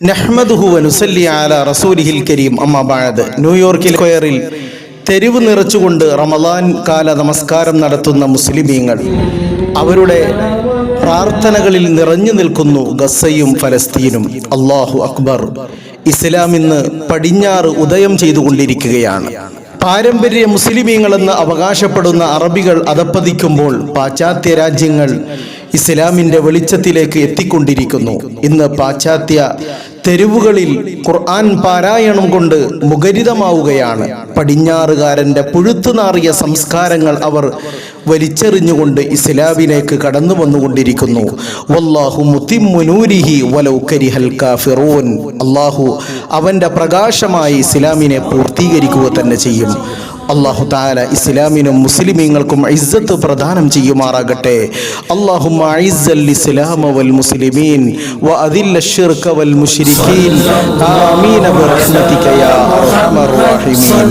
നഹ്മദുഹു വനുസല്ലി അലാ റസൂലിഹിൽ കരീം. അമ്മാ ബഅദ്. ന്യൂയോർക്കിൽ സ്ക്വയറിൽ തെരുവ് നിറച്ചുകൊണ്ട് റമളാൻ കാല നമസ്കാരം നടത്തുന്ന മുസ്ലിമീങ്ങൾ അവരുടെ പ്രാർത്ഥനകളിൽ നിറഞ്ഞു നിൽക്കുന്നു ഗസയും ഫലസ്തീനും. അല്ലാഹു അക്ബർ. ഇസ്ലാം ഇന്ന് പടിഞ്ഞാറ് ഉദയം ചെയ്തുകൊണ്ടിരിക്കുകയാണ്. പാരമ്പര്യ മുസ്ലിമീങ്ങളെന്ന് അവകാശപ്പെടുന്ന അറബികൾ അധപ്പതിക്കുമ്പോൾ പാശ്ചാത്യ രാജ്യങ്ങൾ ഇസ്ലാമിൻ്റെ വെളിച്ചത്തിലേക്ക് എത്തിക്കൊണ്ടിരിക്കുന്നു. ഇന്ന് പാശ്ചാത്യ തെരുവുകളിൽ ഖുർആൻ പാരായണം കൊണ്ട് മുഖരിതമാവുകയാണ്. പടിഞ്ഞാറുകാരൻ്റെ പുഴുത്തുനാറിയ സംസ്കാരങ്ങൾ അവർ വലിച്ചെറിഞ്ഞുകൊണ്ട് ഇസ്ലാമിലേക്ക് കടന്നു വന്നുകൊണ്ടിരിക്കുന്നു. വല്ലാഹു മുത്തിമ്മു നൂരിഹി വലൗ കരിഹൽ കാഫിറൂൻ. അല്ലാഹു അവൻ്റെ പ്രകാശമായി ഇസ്ലാമിനെ പൂർത്തീകരിക്കുക തന്നെ ചെയ്യും. അല്ലാഹു തആല ഇസ്ലാമിനും മുസ്ലിമീങ്ങൾക്കും ഇസ്സത്ത് പ്രദാനം ചെയ്യുമാറാകട്ടെ. അല്ലാഹുമ്മ അഇസ്സൽ ഇസ്ലാമ വൽ മുസ്ലിമീൻ വഅദില്ല അശ്ശിർക വൽ മുശ്രികീൻ. ആമീൻ ബിറഹ്മതിക യാ അർഹമർ റഹീമീൻ.